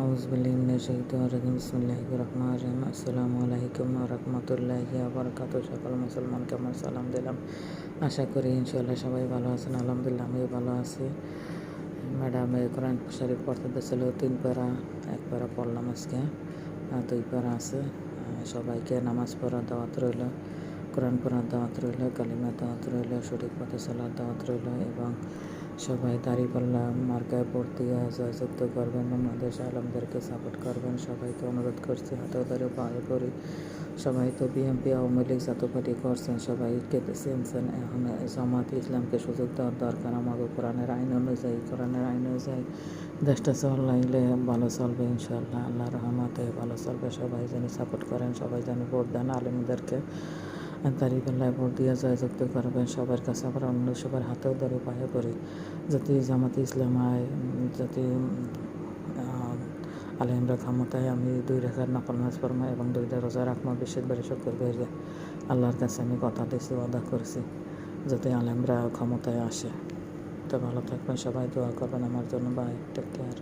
আউযুবিল্লাহি মিনাশ শাইতানির রাজিম বিসমিল্লাহির রহমানির রহিম আসসালামু আলাইকুম ওয়া রাহমাতুল্লাহি ওয়া বারাকাতুহু। সকল মুসলমানকে আমার সালাম দিলাম। আশা করি ইনশাআল্লাহ সবাই ভালো আছেন। আলহামদুলিল্লাহ আমিও ভালো আছি। ম্যাডাম কোরআন শরীফ পড়তে ছিল 3 পারা, 1 পারা পড়লাম আজকে, 2 পারা আছে। সবাইকে নামাজ পড়ার দাওয়াত রইল, কোরআন পড়ার দাওয়াত রইল, কালিমা দাওয়াত রইল, সঠিক পথে চলার দাওয়াত রইল এবং সবাই দাঁড়িপাল্লা মার্কায় ভোট দিয়ে জয়যুক্ত করবেন, বাংলাদেশ আলমদেরকে সাপোর্ট করবেন। সবাইকে অনুরোধ করছি, হাতেও ধরে পায়ে পড়ি। সবাই তো বিএনপি আওয়ামী লীগ জাতীয় পার্টি করছেন, সবাইকে চেনছেন। এখন জামাত ইসলামকে সুযোগ দেওয়ার দরকার। আমাদের কোরআনের আইন অনুযায়ী দেশটা চলাইলে ভালো চলবে ইনশাআল্লাহ। আল্লাহর রহমতে ভালো চলবে। সবাই যেন সাপোর্ট করেন, সবাই যেন ভোট দেন, আলেমদেরকে দাঁড়িপাল্লায় ভোট দিয়ে জয়যুক্ত করবেন। সবার কাছে আবার অন্য সবার হাতেও ধরে পায়ে পড়ি, যদি জামাতে ইসলাম আয়, যদি আলেমরা ক্ষমতায়, আমি 2 রাকাত নফল নামাজ পড়বো এবং 2টা রোজা রাখবো। বৃহস্পতিবার শুক্রবারে আল্লাহর কাছে আমি কথা দিয়েছি, ওয়াদা করছি, যদি আলেমরা ক্ষমতায় আসে। তো ভালো থাকবেন সবাই, দোয়া করবেন আমার জন্য। Bye, take care.